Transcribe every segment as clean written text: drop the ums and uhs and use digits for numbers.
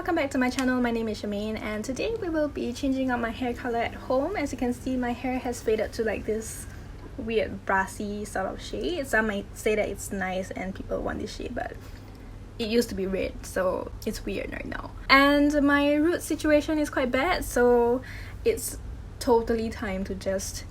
welcome back to my channel. My name is Charmaine and today we will be changing up my hair color at home. As you can see, my hair has faded to like this weird brassy sort of shade. Some might say that it's nice and people want this shade, but it used to be red, so it's weird right now. And my root situation is quite bad, so it's totally time to just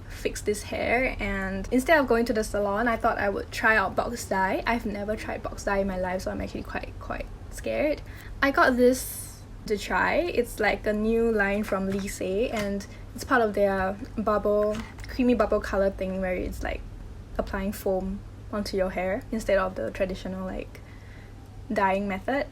fix this hair. And instead of going to the salon, I thought I would try out box dye. I've never tried box dye in my life, so I'm actually quite scared. I got this to try. It's like a new line from Liese and it's part of their creamy bubble color thing where it's like applying foam onto your hair instead of the traditional like dyeing method.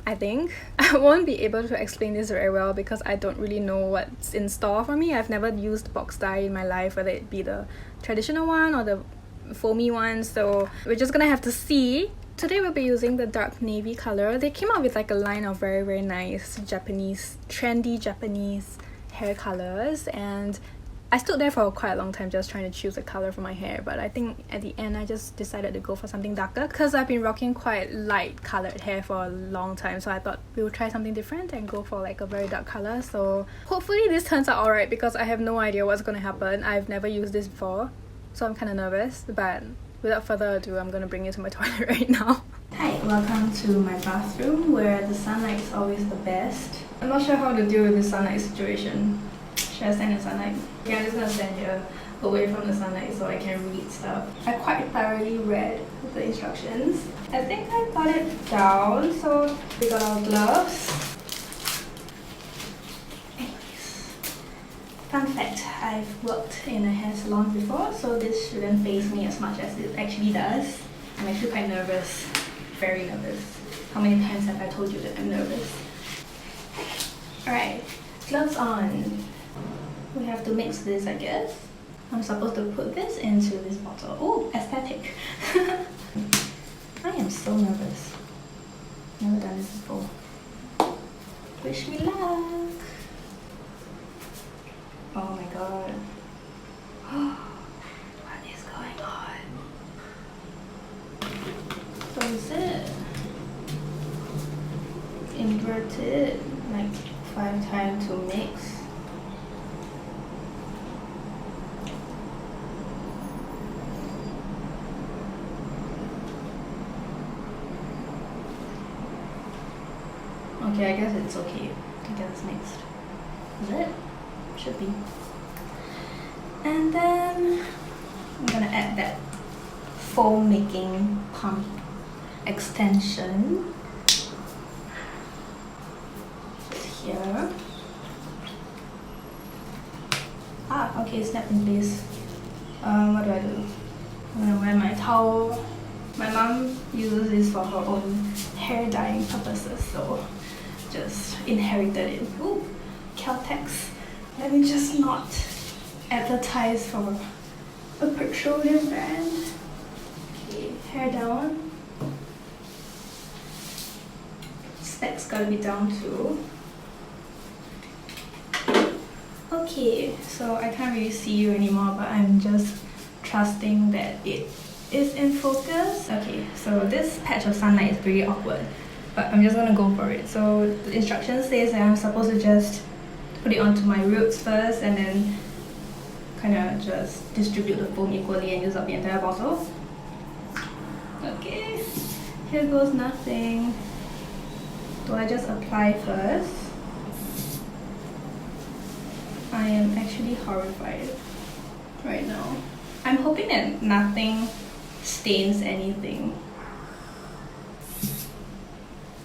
I think I won't be able to explain this very well because I don't really know what's in store for me. I've never used box dye in my life, whether it be the traditional one or the foamy one, so we're just gonna have to see. Today we'll be using the dark navy color. They came out with like a line of very nice trendy Japanese hair colors, and I stood there for quite a long time just trying to choose a color for my hair, but I think at the end I just decided to go for something darker because I've been rocking quite light colored hair for a long time, so I thought we would try something different and go for like a very dark color. So hopefully this turns out alright because I have no idea what's gonna happen. I've never used this before, so I'm kind of nervous, but without further ado, I'm gonna bring you to my toilet right now. Hi, welcome to my bathroom where the sunlight is always the best. I'm not sure how to deal with the sunlight situation. Should I stand in sunlight? Yeah, I'm just gonna stand here away from the sunlight so I can read stuff. I quite thoroughly read the instructions. I think I got it down, so we got our gloves. Anyways, fun fact, I've worked in a hair salon before, so this shouldn't faze me as much as it actually does. I'm actually quite nervous, very nervous. How many times have I told you that I'm nervous? Alright, gloves on. We have to mix this, I guess. I'm supposed to put this into this bottle. Oh, aesthetic. I am so nervous. Never done this before. Wish me luck. Oh my god. What is going on? So is it inverted like 5 times to mix? Okay, I guess it's okay to get this mixed. Is it? Should be. And then I'm gonna add that foam making pump extension here. Ah, okay, snap in place. What do? I'm gonna wear my towel. My mom uses this for her own hair dyeing purposes, so just inherited it. Ooh, Caltex. Let me just not advertise for a petroleum brand. Okay, hair down. Specs gotta be down too. Okay, so I can't really see you anymore, but I'm just trusting that it is in focus. Okay, so this patch of sunlight is pretty awkward, but I'm just gonna go for it. So the instruction says that I'm supposed to just put it onto my roots first and then kind of just distribute the foam equally and use up the entire bottle. Okay, here goes nothing. Do I just apply first? I am actually horrified right now. I'm hoping that nothing stains anything.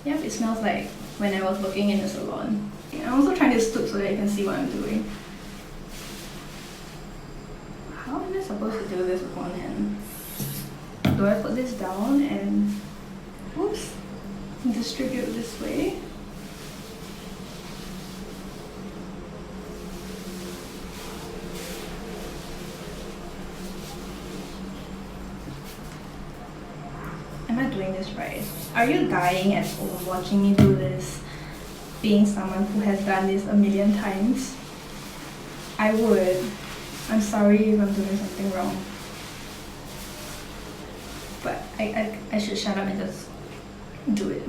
Yep, it smells like when I was working in a salon. I'm also trying to stoop so that you can see what I'm doing. How am I supposed to do this with one hand? Do I put this down and oops, distribute this way? Am I doing this right? Are you dying at home watching me do this? Being someone who has done this a million times? I would. I'm sorry if I'm doing something wrong. But I should shut up and just do it.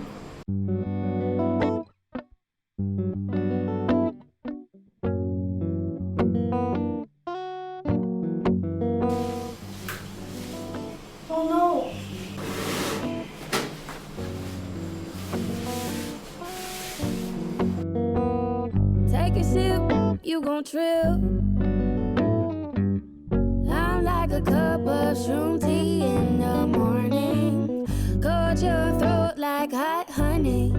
you gon' trip. I'm like a cup of shroom tea in the morning. Coat your throat like hot honey.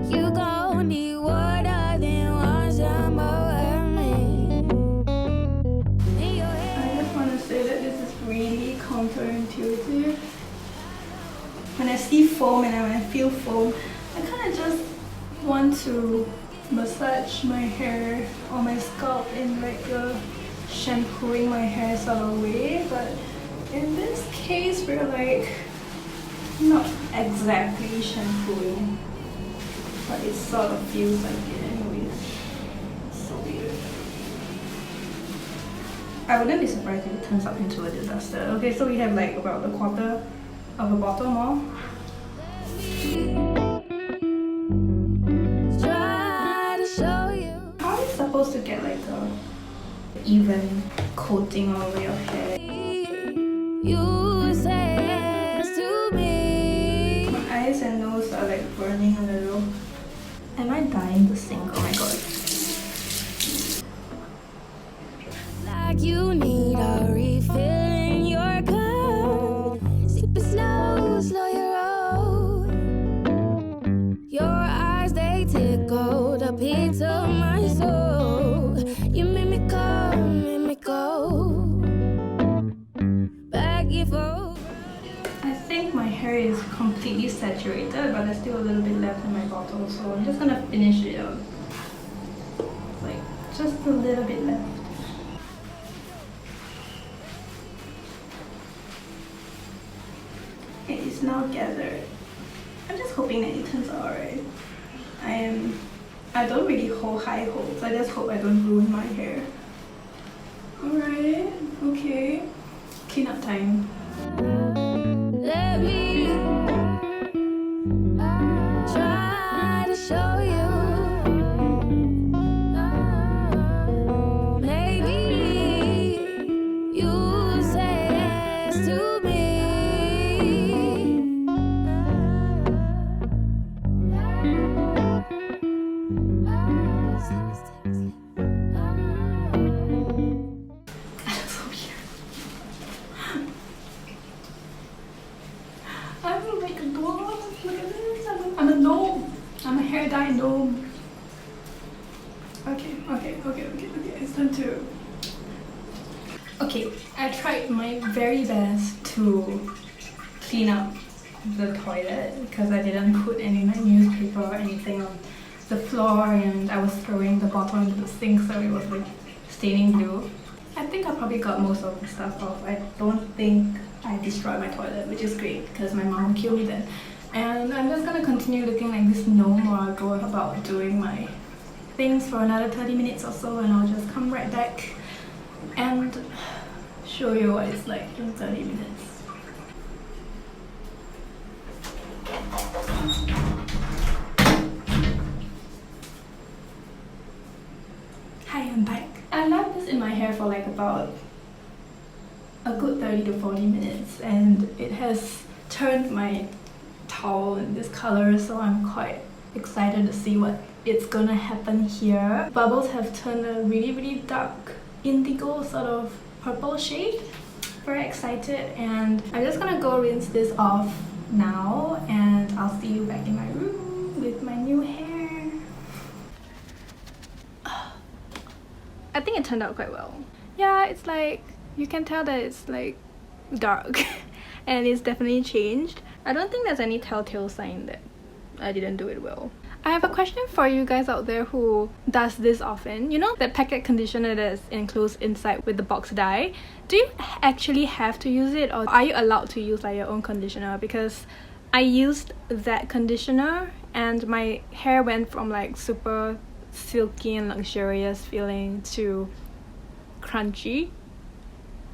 You gon' need water, then want some more of me. I just want to say that this is really counterintuitive. When I see foam and when I feel foam, I kind of just want to massage my hair or my scalp in like a shampooing my hair sort of way, but in this case we're like not exactly shampooing, but it sort of feels like it anyways. It's so weird. I wouldn't be surprised if it turns up into a disaster. Okay, so we have like about a quarter of a bottle more. How are you supposed to get like a even coating all over your hair? You say yes to me. My eyes and nose are like burning a little. Am I dying to sink? Oh my god. Like you need a refill in your cup. Sip it slow, slow your roll. Your eyes, they tickle the pits of my soul. You make me come, make me go. Back and forth. I think my hair is completely saturated, but there's still a little bit left in my bottle, so I'm just gonna finish it up. Like, just a little bit left. It is now gathered. I'm just hoping that it turns out alright. I don't really hold high hopes. I just hope I don't ruin my hair. Alright, okay. Cleanup time. Let me try to show you. Maybe you say yes to me. That's so weird. I'm like a dog. Look at this. I'm a gnome. I'm a hair dye gnome. Okay. It's time to. Okay, I tried my very best to clean up the toilet because I didn't put any like newspaper or anything on the floor, and I was throwing the bottle into the sink so it was like staining blue. I think I probably got most of the stuff off. I don't think I destroyed my toilet, which is great because my mom will kill me then. And I'm just gonna continue looking like this gnome while I go about doing my things for another 30 minutes or so, and I'll just come right back and show you what it's like in 30 minutes. Hi, I'm back. I left this in my hair for like about a good 30 to 40 minutes, and it has turned my towel in this color, so I'm quite excited to see what it's gonna happen here. Bubbles have turned a really dark indigo sort of purple shade. Very excited, and I'm just gonna go rinse this off now, and I'll see you back in my room with my new hair. I think it turned out quite well. Yeah, it's like, you can tell that it's like dark and it's definitely changed. I don't think there's any telltale sign that I didn't do it well. I have a question for you guys out there who does this often. You know that packet conditioner that is enclosed inside with the box dye? Do you actually have to use it, or are you allowed to use like your own conditioner? Because I used that conditioner and my hair went from like super silky and luxurious feeling to crunchy,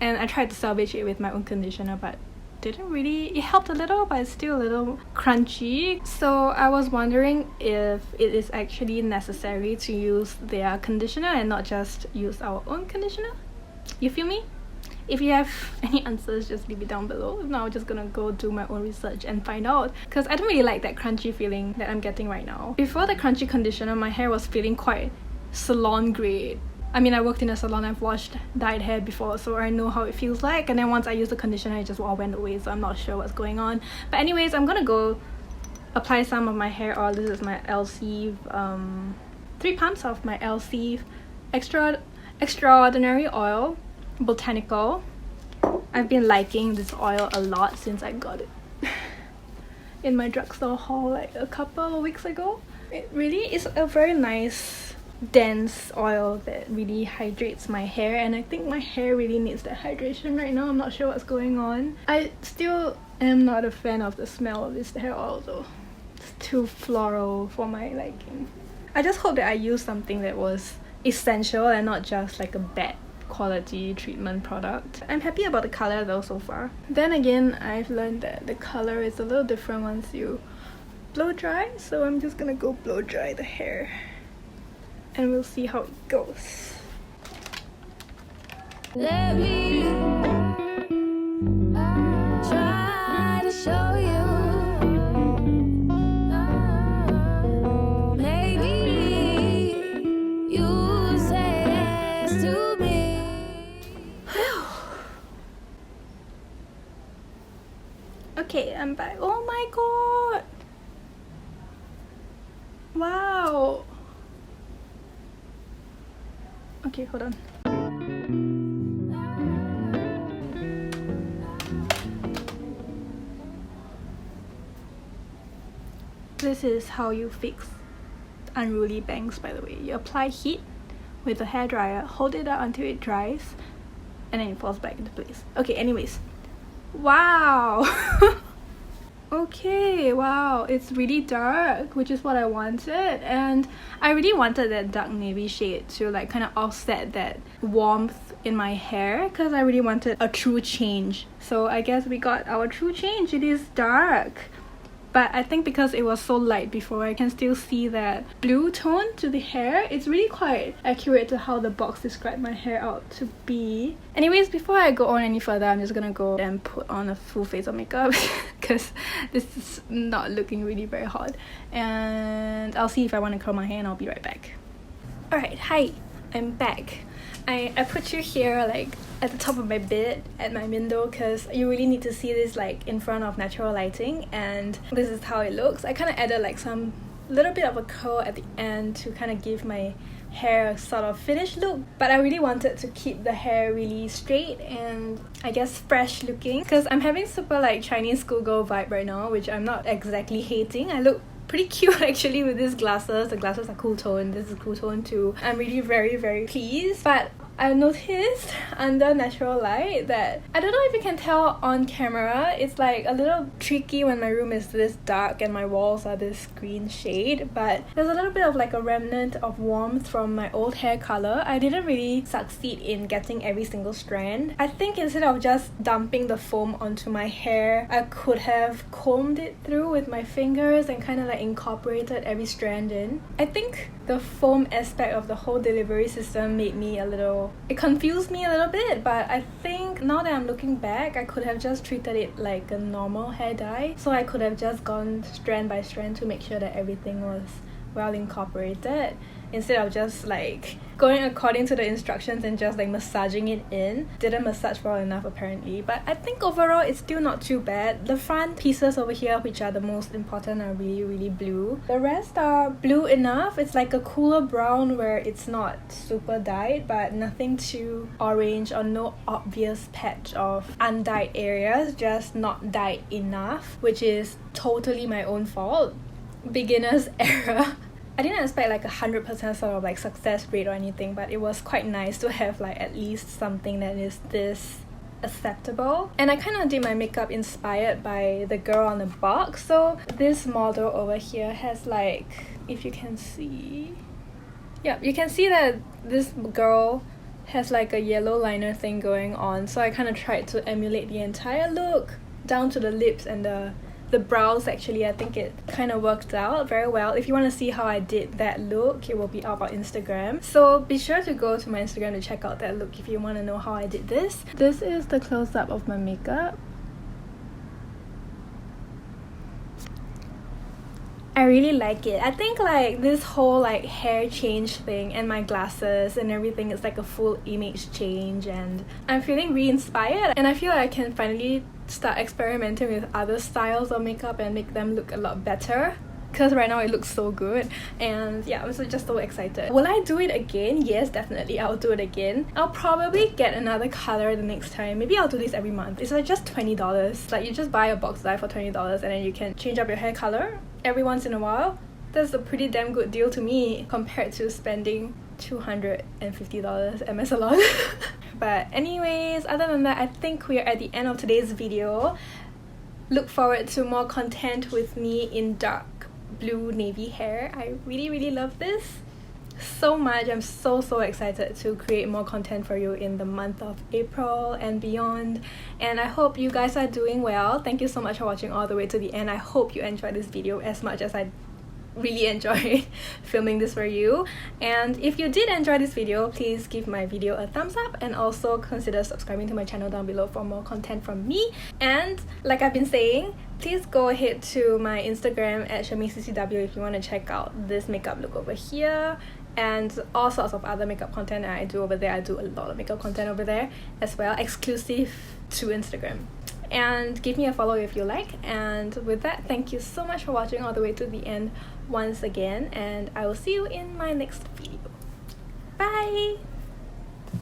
and I tried to salvage it with my own conditioner, but didn't really. It helped a little, but it's still a little crunchy. So I was wondering if it is actually necessary to use their conditioner and not just use our own conditioner. You feel me? If you have any answers, just leave it down below. If not, I'm just gonna go do my own research and find out, because I don't really like that crunchy feeling that I'm getting right now. Before the crunchy conditioner, my hair was feeling quite salon grade. I mean, I worked in a salon, I've washed dyed hair before, so I know how it feels like. And then once I used the conditioner, it just all went away, so I'm not sure what's going on. But anyways, I'm gonna go apply some of my hair oil. This is my Elsie, 3 pumps of my Elsie Extraordinary Oil, Botanical. I've been liking this oil a lot since I got it in my drugstore haul like a couple of weeks ago. It really is a very nice, dense oil that really hydrates my hair, and I think my hair really needs that hydration right now. I'm not sure what's going on. I still am not a fan of the smell of this hair oil though. It's too floral for my liking. I just hope that I use something that was essential and not just like a bad quality treatment product. I'm happy about the color though so far. Then again, I've learned that the color is a little different once you blow dry, so I'm just gonna go blow dry the hair and we'll see how it goes. Let me try to show you. Maybe you say yes to me. Okay, I'm back. Oh my god! Wow! Okay, hold on. This is how you fix unruly bangs, by the way. You apply heat with a hairdryer, hold it out until it dries, and then it falls back into place. Okay, anyways. Wow! Okay, wow, it's really dark, which is what I wanted, and I really wanted that dark navy shade to like kind of offset that warmth in my hair, because I really wanted a true change. So I guess we got our true change. It is dark, but I think because it was so light before, I can still see that blue tone to the hair. It's really quite accurate to how the box described my hair out to be. Anyways, before I go on any further, I'm just gonna go and put on a full face of makeup because this is not looking really very hot. And I'll see if I want to curl my hair and I'll be right back. Alright, hi, I'm back. I put you here like at the top of my bed at my window because you really need to see this like in front of natural lighting, and this is how it looks. I kind of added like some little bit of a curl at the end to kind of give my hair a sort of finished look, but I really wanted to keep the hair really straight and I guess fresh looking because I'm having super like Chinese schoolgirl vibe right now, which I'm not exactly hating. I look pretty cute actually with these glasses. The glasses are cool tone, this is cool tone too. I'm really very pleased, but I noticed under natural light that I don't know if you can tell on camera, it's like a little tricky when my room is this dark and my walls are this green shade, but there's a little bit of like a remnant of warmth from my old hair color. I didn't really succeed in getting every single strand. I think instead of just dumping the foam onto my hair, I could have combed it through with my fingers and kind of like incorporated every strand in. I think the foam aspect of the whole delivery system made me a little... It confused me a little bit, but I think now that I'm looking back, I could have just treated it like a normal hair dye. So I could have just gone strand by strand to make sure that everything was well incorporated, instead of just like going according to the instructions and just like massaging it in. Didn't massage well enough apparently, but I think overall it's still not too bad. The front pieces over here, which are the most important, are really blue. The rest are blue enough. It's like a cooler brown where it's not super dyed, but nothing too orange or no obvious patch of undyed areas, just not dyed enough, which is totally my own fault. Beginner's error. I didn't expect like 100% sort of like success rate or anything, but it was quite nice to have like at least something that is this acceptable. And I kind of did my makeup inspired by the girl on the box. So this model over here has like, if you can see, yeah, you can see that this girl has like a yellow liner thing going on. So I kind of tried to emulate the entire look down to the lips and the brows. Actually, I think it kind of worked out very well. If you want to see how I did that look, it will be up on Instagram. So be sure to go to my Instagram to check out that look if you want to know how I did this. This is the close-up of my makeup. I really like it. I think like this whole like hair change thing and my glasses and everything is like a full image change, and I'm feeling re-inspired, and I feel like I can finally start experimenting with other styles of makeup and make them look a lot better, because right now it looks so good. And yeah, I'm just so excited. Will I do it again? Yes, definitely I'll do it again. I'll probably get another color the next time. Maybe I'll do this every month. It's like just $20. Like you just buy a box dye for $20 and then you can change up your hair color every once in a while. That's a pretty damn good deal to me compared to spending $250 at my salon. But anyways, other than that, I think we're at the end of today's video. Look forward to more content with me in dark blue navy hair. I really love this so much. I'm so excited to create more content for you in the month of April and beyond, and I hope you guys are doing well. Thank you so much for watching all the way to the end. I hope you enjoyed this video as much as I really enjoyed filming this for you. And if you did enjoy this video, please give my video a thumbs up and also consider subscribing to my channel down below for more content from me. And like I've been saying, please go ahead to my Instagram at chermccw if you want to check out this makeup look over here and all sorts of other makeup content that I do over there. I do a lot of makeup content over there as well, exclusive to Instagram. And give me a follow if you like. And with that, thank you so much for watching all the way to the end once again, and I will see you in my next video. Bye!